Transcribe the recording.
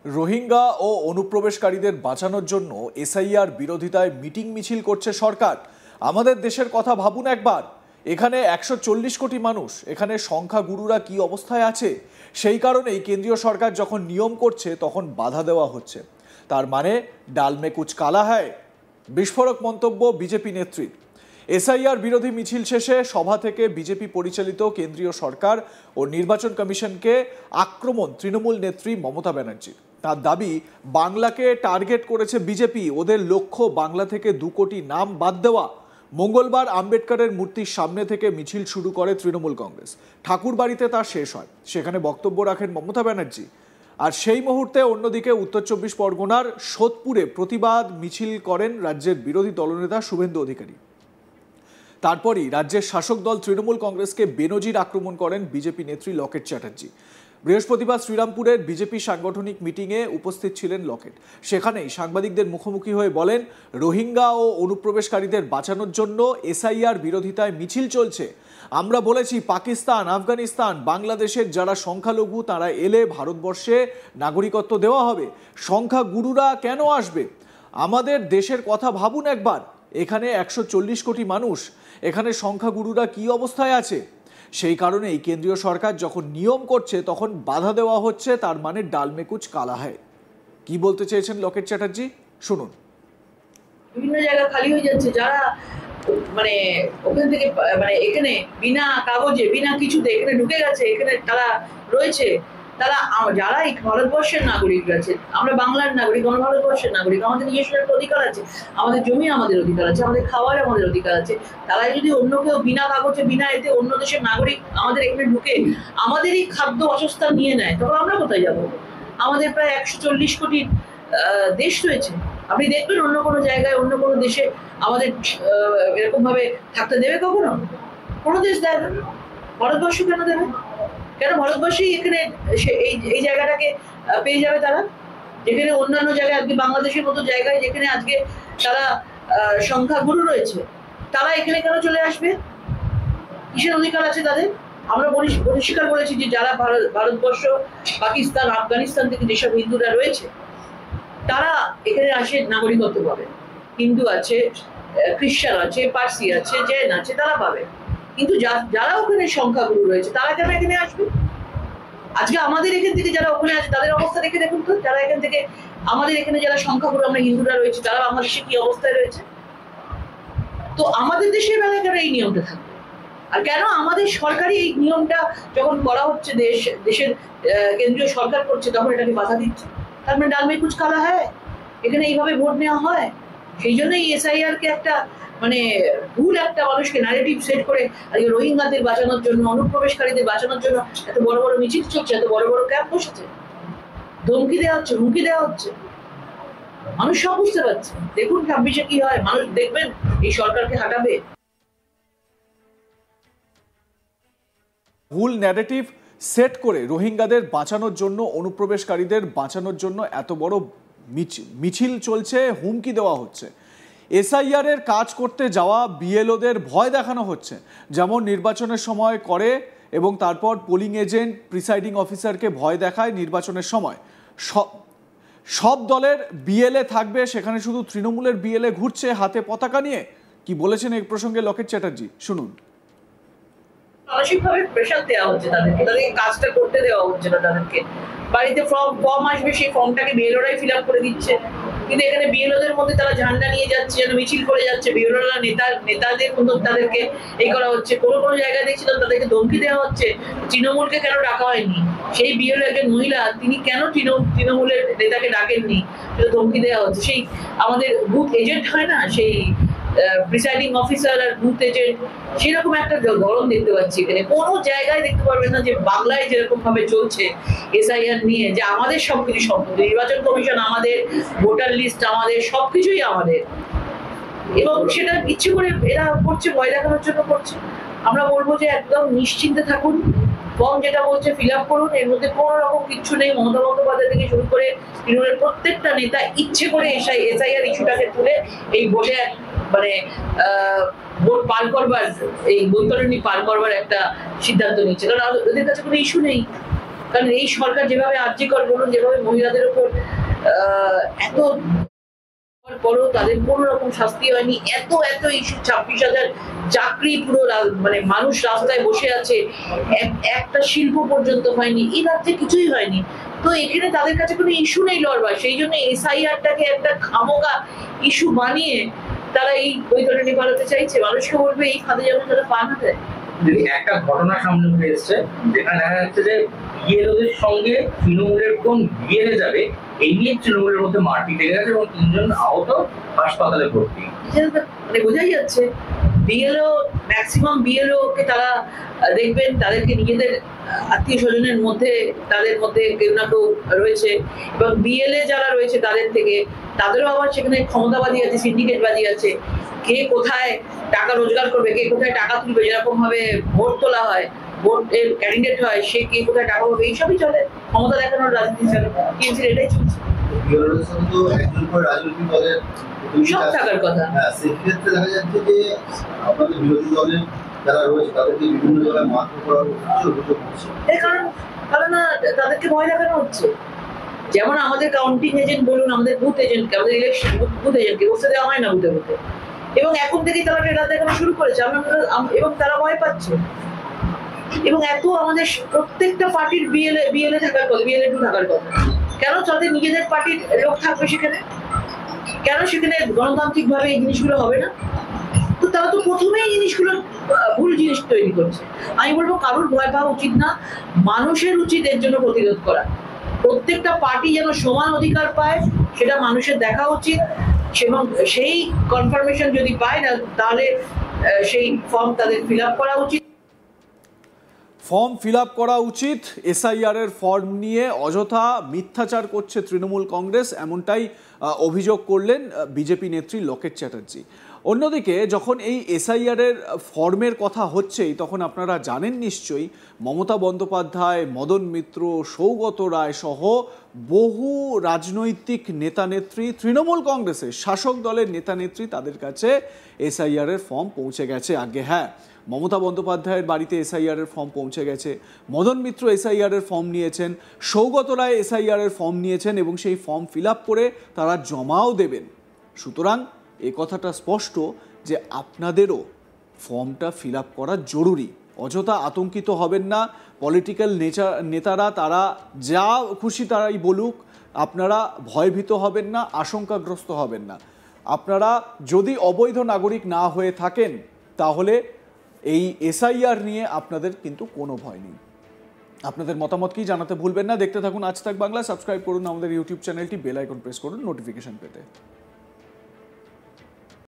রোহিঙ্গা ও অনুপ্রবেশকারীদের বাঁচানোর জন্য এসআইআর বিরোধিতায় মিটিং মিছিল করছে সরকার। আমাদের দেশের কথা ভাবুন একবার। এখানে 140 কোটি মানুষ, এখানে সংখ্যাগুরুরা কি অবস্থায় আছে? সেই কারণেই কেন্দ্রীয় সরকার যখন নিয়ম করছে তখন বাধা দেওয়া হচ্ছে। তার মানে ডাল মে কুছ কালা হ্যায়। বিস্ফোরক মন্তব্য বিজেপি নেত্রীর। এসআইআর বিরোধী মিছিল শেষে সভা থেকে বিজেপি পরিচালিত কেন্দ্রীয় সরকার ও নির্বাচন কমিশনকে আক্রমণ তৃণমূল নেত্রী মমতা ব্যানার্জির। তার দাবি, বাংলাকে টার্গেট করেছে বিজেপি, ওদের লক্ষ্য বাংলা থেকে 2 কোটি নাম বাদ দেওয়া। মঙ্গলবার আম্বেদকরের মূর্তির সামনে থেকে মিছিল শুরু করে তৃণমূল কংগ্রেস। ঠাকুরবাড়িতে তা শেষ হয়, সেখানে বক্তব্য রাখেন মমতা ব্যানার্জি। আর সেই মুহূর্তে অন্যদিকে উত্তর 24 পরগনার সোদপুরে প্রতিবাদ মিছিল করেন রাজ্যের বিরোধী দলনেতা শুভেন্দু অধিকারী। তারপরই রাজ্যের শাসক দল তৃণমূল কংগ্রেসকে বেনজির আক্রমণ করেন বিজেপি নেত্রী লকেট চ্যাটার্জি। বৃহস্পতিবার শ্রীরামপুরের বিজেপি সাংগঠনিক মিটিংয়ে উপস্থিত ছিলেন লকেট। সেখানেই সাংবাদিকদের মুখোমুখি হয়ে বলেন, রোহিঙ্গা ও অনুপ্রবেশকারীদের বাঁচানোর জন্য এসআইআর বিরোধিতায় মিছিল চলছে। আমরা বলেছি, পাকিস্তান, আফগানিস্তান, বাংলাদেশের যারা সংখ্যালঘু তারা এলে ভারতবর্ষে নাগরিকত্ব দেওয়া হবে। সংখ্যাগুরুরা কেন আসবে? আমাদের দেশের কথা ভাবুন একবার। এখানে 140 কোটি মানুষ, এখানে সংখ্যাগুরুরা কি অবস্থায় আছে? সেই কারণেই কেন্দ্রীয় সরকার যখন নিয়ম করছে তখন বাধা দেওয়া হচ্ছে। তার মানে ডাল মে কুছ কালা হ্যায়। কি বলতে চেয়েছেন লকেট চ্যাটার্জি, শুনুন। বিভিন্ন জায়গা খালি হয়ে যাচ্ছে, যারা মানে ওখান থেকে মানে এখানে বিনা কাগজে বিনা কিছুতে এখানে ঢুকে গেছে, এখানে তারা রয়েছে, তারা যারা এই ভারতবর্ষের নাগরিক আছে, আমরা বাংলার নাগরিক, আমরা ভারতবর্ষের নাগরিক, আমাদের নিজস্ব একটা অধিকার আছে, আমাদের জমি আমাদের অধিকার আছে, আমাদের খাওয়ার আমাদের অধিকার আছে। তারা যদি অন্য কেউ বিনা কাগজে বিনা এতে অন্য দেশের নাগরিক আমাদের এখানে ঢুকে আমাদেরই খাদ্য বাসস্থান নিয়ে নেয়, তখন আমরা কোথায় যাব? আমাদের প্রায় 140 কোটির দেশ রয়েছে। আপনি দেখবেন অন্য কোনো জায়গায় অন্য কোনো দেশে আমাদের এরকম ভাবে থাকতে দেবে কখনো? কোনো দেশ দেয় না। ভারতবর্ষ কেন দেবে? কেন ভারতবর্ষেই এখানে এই জায়গাটাকে পেয়ে যাবে তারা, যেখানে অন্যান্য জায়গায় আজকে বাংলাদেশের মতো জায়গায় যেখানে আজকে তারা সংখ্যাগুরু রয়েছে, তারা এখানে কেন চলে আসবে? কিসের অধিকার আছে তাদের? আমরা পরিষ্কার বলেছি যে যারা ভারতবর্ষ, পাকিস্তান, আফগানিস্তান থেকে যেসব হিন্দুরা রয়েছে তারা এখানে আসে নাগরিকত্ব পাবে। হিন্দু আছে, খ্রিস্টান আছে, পার্সি আছে, জৈন আছে, তারা পাবে। কিন্তু যারা ওখানে সংখ্যাগুরু রয়েছে তারা কেন এখানে আসবে? আজকে আমাদের এখান থেকে যারা ওখানে আছে তাদের অবস্থা দেখে দেখুন তো। যারা এখান থেকে আমাদের এখানে যারা সংখ্যাগুরু আমরা হিন্দুরা রয়েছে, তারা বাংলাদেশে কি অবস্থায় রয়েছে? তো আমাদের দেশের বেলায় কেন এই নিয়মটা থাকবে? আর কেন আমাদের সরকারি এই নিয়মটা যখন করা হচ্ছে, দেশের কেন্দ্রীয় সরকার করছে, তখন এটাকে বাধা দিচ্ছে? তার মানে ডাল মে কুছ কালা হ্যায়। এখানে এইভাবে ভোট নেওয়া হয়। সেই জন্যই এসআইআর কে একটা মানে ভুল একটা মানুষকে ন্যারেটিভ সেট করে আজকে রোহিঙ্গাদের বাঁচানোর জন্য, অনুপ্রবেশকারীদের বাঁচানোর জন্য এত বড় বড় মিছিল চলছে, এত বড় বড় ক্যাম্প বসেছে, ধমকি দেওয়া হচ্ছে, হুমকি দেওয়া হচ্ছে। মানুষ সব বুঝতে পারছে। দেখুন 26-এ কি হয়, মানুষ দেখবেন এই সরকারকে হাঁটাবে। ভুল ন্যারেটিভ সেট করে রোহিঙ্গাদের বাঁচানোর জন্য, অনুপ্রবেশকারীদের বাঁচানোর জন্য এত বড় মিছিল চলছে, হুমকি দেওয়া হচ্ছে। এসআইআর এর কাজ করতে যাওয়া বিএলওদের ভয় দেখানো হচ্ছে, যেমন নির্বাচনের সময় করে, এবং তারপর পোলিং এজেন্ট, প্রিসাইডিং অফিসারকে ভয় দেখায় নির্বাচনের সময়। সব দলের বিএলএ থাকবে, সেখানে শুধু তৃণমূলের বিএলএ ঘুরছে হাতে পতাকা নিয়ে। কি বলেছেন এই প্রসঙ্গে লকেট চ্যাটার্জি, শুনুন। মানসিকভাবে প্রেশার দেওয়া হচ্ছে তাদেরকে কাজটা করতে দেওয়া হচ্ছে না। তাদেরকে বাড়িতে ফর্ম আসবে, সেই ফর্মটাকে বিএলওরাই ফিল আপ করে দিচ্ছে। কিন্তু এখানে বিএলওদের মধ্যে তারা ঝান্ডা নিয়ে যাচ্ছে, যেন মিছিল করে যাচ্ছে। বিএলওরা নেতাদের মতো তাদেরকে এই করা হচ্ছে। কোনো কোনো জায়গায় দেখছিলাম তাদেরকে ধমকি দেওয়া হচ্ছে। তৃণমূলকে কেন ডাকা হয়নি? সেই বিএলও একজন মহিলা, তিনি কেন তৃণমূলের নেতাকে ডাকেননি, সেটা ধমকি দেওয়া হচ্ছে। সেই আমাদের বুথ এজেন্ট হয় না, সেই প্রিসাইডিং অফিসার আর বুথ এজেন্ট, সেরকম একটা গরম দেখতে পাচ্ছি এখানে। কোনো জায়গায় দেখতে পারবেন না যে বাংলায় যেরকম ভাবে চলছে এসআইআর নিয়ে, যে আমাদের সবকিছু সম্পদ, নির্বাচন কমিশন আমাদের, ভোটার লিস্ট আমাদের, সবকিছুই আমাদের। এবং সেটা ইচ্ছে করে এরা করছে, ভয় দেখানোর জন্য করছে। আমরা বলবো যে একদম নিশ্চিন্তে থাকুন। ফর্ম যেটা বলছে ফিল আপ করুন, এর মধ্যে কোনো রকম কিচ্ছু নেই। মমতা বন্দ্যোপাধ্যায় থেকে শুরু করে তৃণমূলের প্রত্যেকটা নেতা ইচ্ছে করে এসআইআর ইস্যুটাকে তুলে এই ভোটে মানে ভোট পার করবার, এই বৈতরণী পার করবার একটা সিদ্ধান্ত নিচ্ছে। কারণ ওদের কাছে কোনো ইস্যু নেই। কারণ এই সরকার যেভাবে আর্যিকর বলুন, যেভাবে মহিলাদের উপর এত পরেও তাদের কোনো রকম শাস্তি হয়নি, এত এত ইস্যু, 26,000 চাকরি, পুরো মানে মানুষ রাস্তায় বসে আছে, একটা শিল্প পর্যন্ত হয়নি, এই রাজ্যে কিছুই হয়নি। তো এখানে তাদের কাছে কোনো ইস্যু নেই লড়বার, সেই জন্য এসআইআরটাকে একটা খামোগা ইস্যু বানিয়ে তারা এই বৈতরণী বাড়াতে চাইছে। মানুষকে বলবে এই খাদে যেমন তারা পা না দেয়। একটা ঘটনা সামনে উঠে এসছে, যেখানে দেখা যাচ্ছে যে বিএলওদের সঙ্গে তৃণমূলের কোন বিএলএ যাবে এই নিয়ে তৃণমূলের মধ্যে মারপিট লেগে গেছে এবং 3 জন আহত, হাসপাতালে ভর্তি। মানে বোঝাই যাচ্ছে বিএলও, ম্যাক্সিমাম বিএলও কে তারা দেখবেন তাদেরকে নিজেদের আত্মীয় স্বজনের মধ্যে, তাদের মধ্যে কেউ না কেউ রয়েছে, এবং বিএলএ যারা রয়েছে তাদের থেকে তাদেরও আবার সেখানে ক্ষমতাবাদী আছে, সিন্ডিকেটবাদী আছে। কে কোথায় টাকা রোজগার করবে, কে কোথায় টাকা তুলবে, যেরকম ভাবে ভোট তোলা হয়, ভোটের ক্যান্ডিডেট হয়, সে কে কোথায় টাকা পাবে, এইসবই চলে, ক্ষমতা দেখানোর রাজনীতি চলে, টিএমসির এটাই চলছে। সব থাকার কথা। সেক্ষেত্রে দেখা যাচ্ছে যে আপনাদের বিরোধী দলের যারা রয়েছে তাদেরকে বিভিন্ন জায়গায় মারধর করার অভিযোগ হচ্ছে। কারণ তাদেরকে ভয় দেখানো হচ্ছে। যেমন আমাদের কাউন্টিং এজেন্ট বলুন, আমাদের বুথ এজেন্ট, আমাদের ইলেকশন বুথ এজেন্টকে বসতে দেওয়া হয় না বুথে বুথে, এবং এখন থেকেই তারা ট্রেলার দেখানো শুরু করেছে, এবং তারা ভয় পাচ্ছে। এবং এত আমাদের প্রত্যেকটা পার্টির বিএলএ থাকার কথা, বিএলএ 2 থাকার কথা, কেন তাদের নিজেদের পার্টির লোক থাকবে সেখানে? কেন সেখানে গণতান্ত্রিক ভাবে এই জিনিসগুলো হবে না? তো তারা তো প্রথমেই জিনিসগুলো ভুল জিনিস তৈরি করছে। আমি বলবো কারোর ভয় পাওয়া উচিত না, মানুষের উচিত এর জন্য প্রতিরোধ করা। প্রত্যেকটা পার্টি যেন সমান অধিকার পায় সেটা মানুষের দেখা উচিত, এবং সেই কনফার্মেশন যদি পায় না তাহলে সেই ফর্ম তাদের ফিল আপ করা উচিত। ফর্ম ফিল আপ করা উচিত। এসআইআর এর ফর্ম নিয়ে অযথা মিথ্যাচার করছে তৃণমূল কংগ্রেস, এমনটাই অভিযোগ করলেন বিজেপি নেত্রী লকেট চ্যাটার্জি। অন্যদিকে যখন এই এসআইআর এর ফর্মের কথা হচ্ছেই, তখন আপনারা জানেন নিশ্চয়ই মমতা বন্দ্যোপাধ্যায়, মদন মিত্র, সৌগত রায় সহ বহু রাজনৈতিক নেতানেত্রী, তৃণমূল কংগ্রেসের শাসক দলের নেতানেত্রী, তাদের কাছে এসআইআর এর ফর্ম পৌঁছে গেছে। আগে হ্যাঁ, মমতা বন্দ্যোপাধ্যায়ের বাড়িতে এসআইআর এর ফর্ম পৌঁছে গেছে, মদন মিত্র এসআইআর এর ফর্ম নিয়েছেন, সৌগত রায় এসআইআর এর ফর্ম নিয়েছেন, এবং সেই ফর্ম ফিল আপ করে তারা জমাও দেবেন। সুতরাং এ কথাটা স্পষ্ট যে আপনাদেরও ফর্মটা ফিল আপ করা জরুরি। অযথা আতঙ্কিত হবেন না। পলিটিক্যাল নেতারা তারা যা খুশি তারাই বলুক, আপনারা ভয়ভীত হবেন না, আশঙ্কাগ্রস্ত হবেন না। আপনারা যদি অবৈধ নাগরিক না হয়ে থাকেন তাহলে এই এসআইআর নিয়ে আপনাদের কিন্তু কোনো ভয় নেই। আপনাদের মতামত কি জানাতে ভুলবেন না। দেখতে থাকুন আজ তাক বাংলা। সাবস্ক্রাইব করুন আমাদের ইউটিউব চ্যানেলটি, বেল আইকন প্রেস করুন নোটিফিকেশন পেতে।